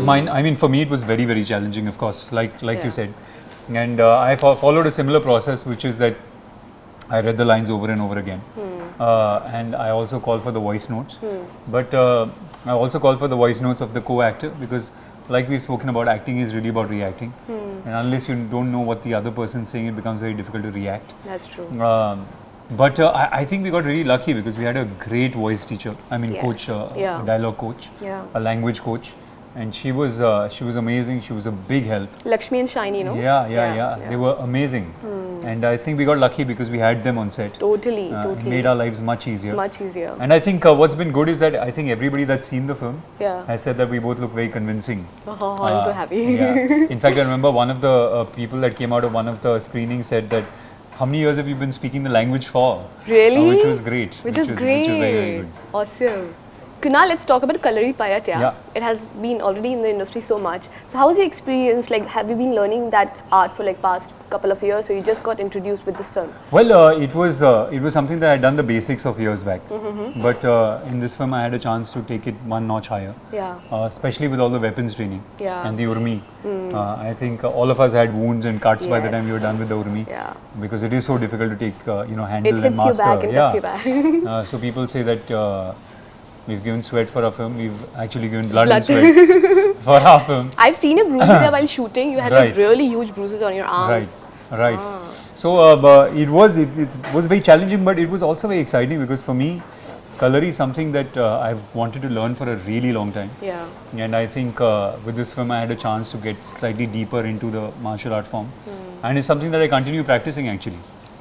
mine. I mean, for me, it was very, very challenging. Of course, like you said, and I followed a similar process, which is that I read the lines over and over again, and I also call for the voice notes. But I also call for the voice notes of the co-actor because, like we've spoken about, acting is really about reacting, and unless you don't know what the other person's saying, it becomes very difficult to react. That's true. But I think we got really lucky because we had a great voice teacher. I mean, coach, a dialogue coach, a language coach, and she was amazing. She was a big help. Lakshmi and Shiny, no? Yeah. They were amazing, and I think we got lucky because we had them on set. Totally. It made our lives much easier. Much easier. And I think what's been good is that I think everybody that's seen the film has said that we both look very convincing. I'm so happy. In fact, I remember one of the people that came out of one of the screenings said that, how many years have you been speaking the language for? Really? Which was great. Which was very, very good. Awesome. Kunal, let's talk about Kalari Payat. It has been already in the industry so much. So how was your experience? Like, have you been learning that art for like past couple of years, or you just got introduced with this film? Well, it was something that I had done the basics of years back. But in this film, I had a chance to take it one notch higher. Especially with all the weapons training and the Urmi. I think all of us had wounds and cuts by the time we were done with the Urmi. Because it is so difficult to take, handle and master. It hits you back. So people say that we've given sweat for our film. We've actually given blood and sweat for our film. I've seen a bruise there while shooting. You had like really huge bruises on your arms. Right. So it was very challenging, but it was also very exciting because for me, Kalari is something that I've wanted to learn for a really long time. And I think with this film, I had a chance to get slightly deeper into the martial art form, and it's something that I continue practicing actually.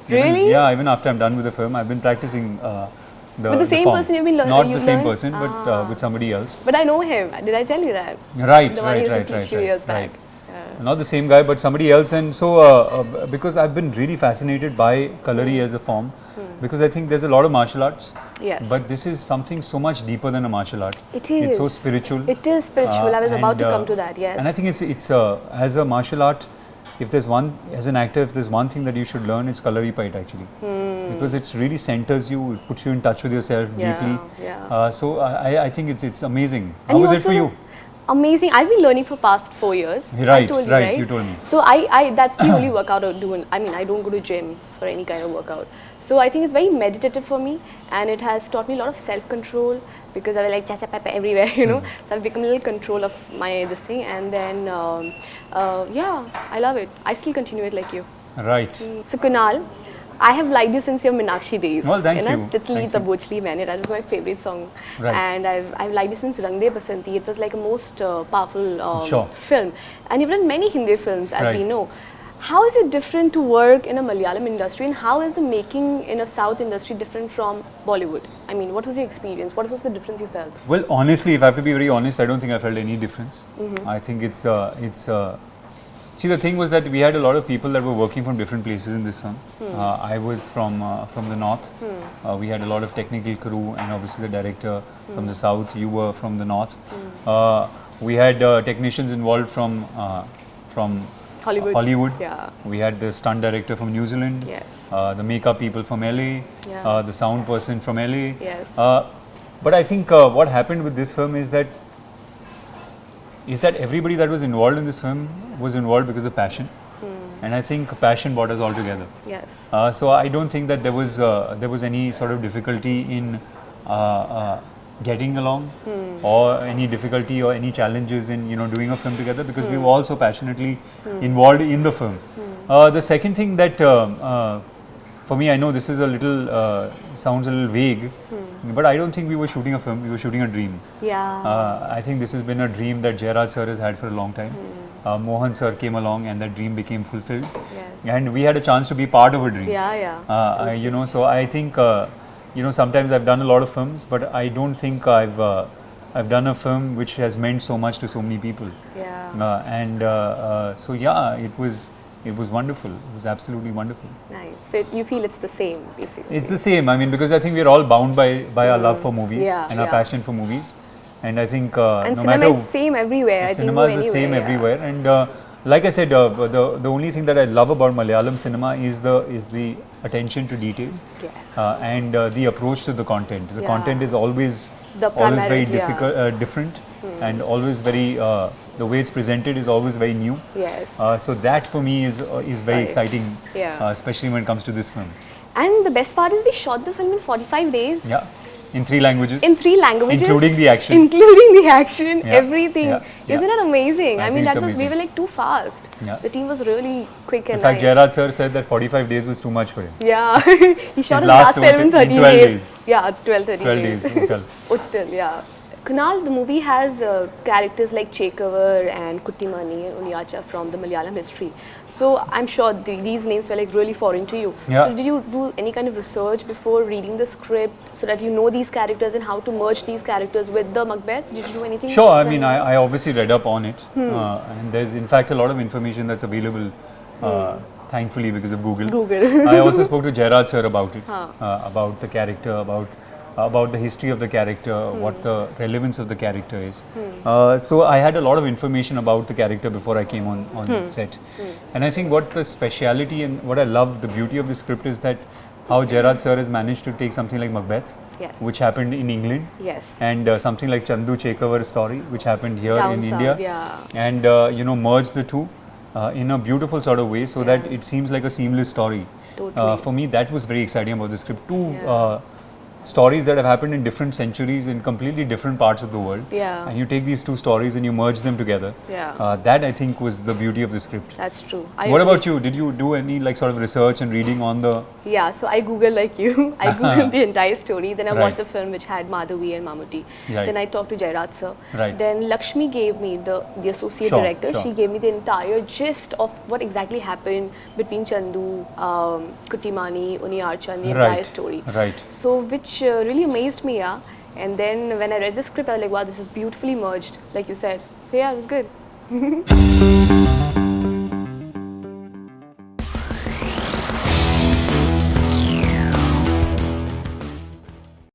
Really? Even after I'm done with the film, I've been practicing. With the same person you've been learning? Not the same person, but with somebody else. But I know him. Did I tell you that? Right. The one who used to teach you years back. Not the same guy, but somebody else. And so, because I've been really fascinated by Kalari as a form, because I think there's a lot of martial arts. But this is something so much deeper than a martial art. It is. It's so spiritual. It is spiritual. I was about to come to that. Yes. And I think it's as a martial art, if there's one, as an actor, if there's one thing that you should learn, it's Kalari Payat actually. Because it really centers you, it puts you in touch with yourself deeply. So I think it's amazing. And how was it for you? Amazing. I've been learning for past 4 years. Right, right? You told me. So I that's the only workout I do. I mean, I don't go to gym for any kind of workout. So I think it's very meditative for me, and it has taught me a lot of self-control because I was like cha-cha papa everywhere, So I've become a little control of this thing, and then I love it. I still continue it like you. Right. So Kunal, I have liked you since your Meenakshi days. Well, thank you. Titli Tabochli Maine, that is my favorite song. And I've liked you since Rang De Basanti. It was like a most powerful film. And you've done many Hindi films, as we know. How is it different to work in a Malayalam industry, and how is the making in a South industry different from Bollywood? I mean, what was your experience? What was the difference you felt? Well, honestly, if I have to be very honest, I don't think I felt any difference. I think it's see, the thing was that we had a lot of people that were working from different places in this film. I was from the north. We had a lot of technical crew, and obviously the director from the south. You were from the north. We had technicians involved from Hollywood. We had the stunt director from New Zealand. The makeup people from LA. The sound person from LA. But I think what happened with this film is that everybody that was involved in this film was involved because of passion, and I think passion brought us all together. So I don't think that there was any sort of difficulty in getting along, or any difficulty or any challenges in doing a film together, because we were all so passionately involved in the film. The second thing that for me, I know this is a little sounds a little vague, but I don't think we were shooting a film, we were shooting a dream. I think this has been a dream that Jairaj sir has had for a long time. Mohan sir came along and that dream became fulfilled, and we had a chance to be part of a dream. So I think sometimes I've done a lot of films, but I don't think I've done a film which has meant so much to so many people. It was wonderful. It was absolutely wonderful. Nice. So you feel it's the same, basically? It's the same. I mean, because I think we're all bound by our love for movies and our passion for movies. And I think and no cinema matter is same everywhere. Cinema is the same everywhere. And like I said, the only thing that I love about Malayalam cinema is the attention to detail and the approach to the content. The content is always very different and always very the way it's presented is always very new. Yes. So that for me is very exciting, especially when it comes to this film. And the best part is we shot the film in 45 days. Yeah. In 3 languages. In 3 languages. Including the action. Including the action, everything. Yeah. Isn't it amazing? I mean, that was, amazing. we were like too fast. Yeah. The team was really quick and In fact, nice. Jairaj sir said that 45 days was too much for him. Yeah. He shot his last film in 13 12 days. Yeah, 13 days. Uttal, yeah. Kunal, the movie has characters like Chekavar and Kuttimani and Uniacha from the Malayalam history. So I'm sure these names were like really foreign to you. Yeah. So did you do any kind of research before reading the script so that you know these characters and how to merge these characters with the Macbeth? Did you do anything? Sure, I mean, I obviously read up on it. And there's in fact a lot of information that's available, thankfully, because of Google. I also spoke to Jairaj sir about it, about the character, about the history of the character, what the relevance of the character is. So I had a lot of information about the character before I came on set. And I think what the speciality and what I love, the beauty of the script is that how Jairaj sir has managed to take something like Macbeth, which happened in England, and something like Chandu Chekavar's story, which happened here in India, and merge the two in a beautiful sort of way so that it seems like a seamless story. For me, that was very exciting about the script. Two stories that have happened in different centuries in completely different parts of the world, and you take these two stories and you merge them together. That I think was the beauty of the script. That's true. What about you? Did you do any like sort of research and reading on the? Yeah, so I googled like you. I googled the entire story. Then I watched the film which had Madhavi and Mammootty. Then I talked to Jairaj sir. Then Lakshmi gave me the associate director. She gave me the entire gist of what exactly happened between Chandu, Kuttimani, Uniacha, and the entire story. So which really amazed me, and then when I read the script, I was like, wow, this is beautifully merged, like you said. So yeah, it was good.